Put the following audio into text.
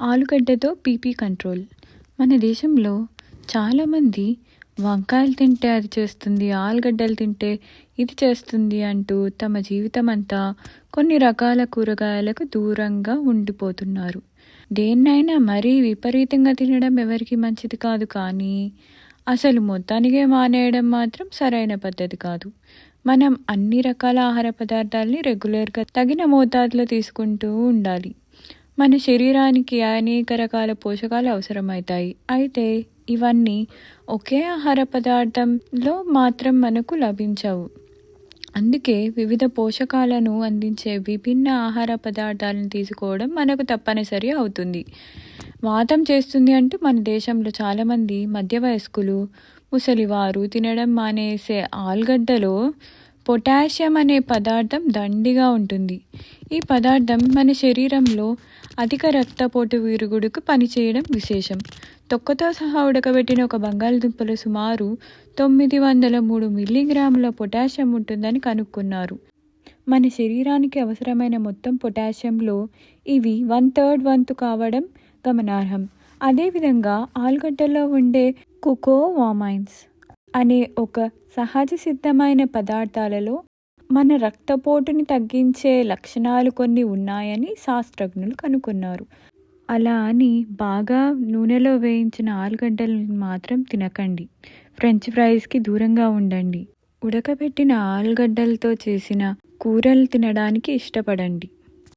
ఆలుగడ్డతో BP control. మన దేశంలో చాలామంది వంకాయలు తింటే అది చేస్తుంది, ఆలుగడ్డలు తింటే ఇది చేస్తుంది అంటూ తమ జీవితం అంతా కొన్ని రకాల కూరగాయలకు దూరంగా ఉండిపోతున్నారు. దేన్నైనా మరీ విపరీతంగా తినడం ఎవరికి మంచిది కాదు, కానీ అసలు మొత్తానికే మానేయడం మాత్రం సరైన పద్ధతి కాదు. మనం అన్ని రకాల ఆహార పదార్థాలని రెగ్యులర్గా తగిన మోతాదులో తీసుకుంటూ ఉండాలి. మన శరీరానికి అనేక రకాల పోషకాలు అవసరమవుతాయి. అయితే ఇవన్నీ ఒకే ఆహార పదార్థంలో మాత్రం మనకు లభించవు. అందుకే వివిధ పోషకాలను అందించే విభిన్న ఆహార పదార్థాలను తీసుకోవడం మనకు తప్పనిసరి అవుతుంది. వాతం చేస్తుంది అంటూ మన దేశంలో చాలామంది మధ్య వయస్కులు, ముసలివారు తినడం మానేసే ఆలుగడ్డలో పొటాషియం అనే పదార్థం దండిగా ఉంటుంది. ఈ పదార్థం మన శరీరంలో అధిక రక్తపోటు విరుగుడుకు పనిచేయడం విశేషం. తొక్కతో సహా ఉడకబెట్టిన ఒక బంగాళదుంపలో సుమారు 903 మిల్లీగ్రాముల పొటాషియం ఉంటుందని కనుక్కున్నారు. మన శరీరానికి అవసరమైన మొత్తం పొటాషియంలో ఇవి 1/3 వంతు కావడం గమనార్హం. అదేవిధంగా ఆలుగడ్డలో ఉండే కుకోవామైన్స్ అనే ఒక సహజ సిద్ధమైన పదార్థాలలో మన రక్తపోటుని తగ్గించే లక్షణాలు కొన్ని ఉన్నాయని శాస్త్రజ్ఞులు కనుక్కున్నారు. అలా అని బాగా నూనెలో వేయించిన ఆలుగడ్డలను మాత్రం తినకండి. ఫ్రెంచ్ ఫ్రైస్కి దూరంగా ఉండండి. ఉడకబెట్టిన ఆలుగడ్డలతో చేసిన కూరలు తినడానికి ఇష్టపడండి.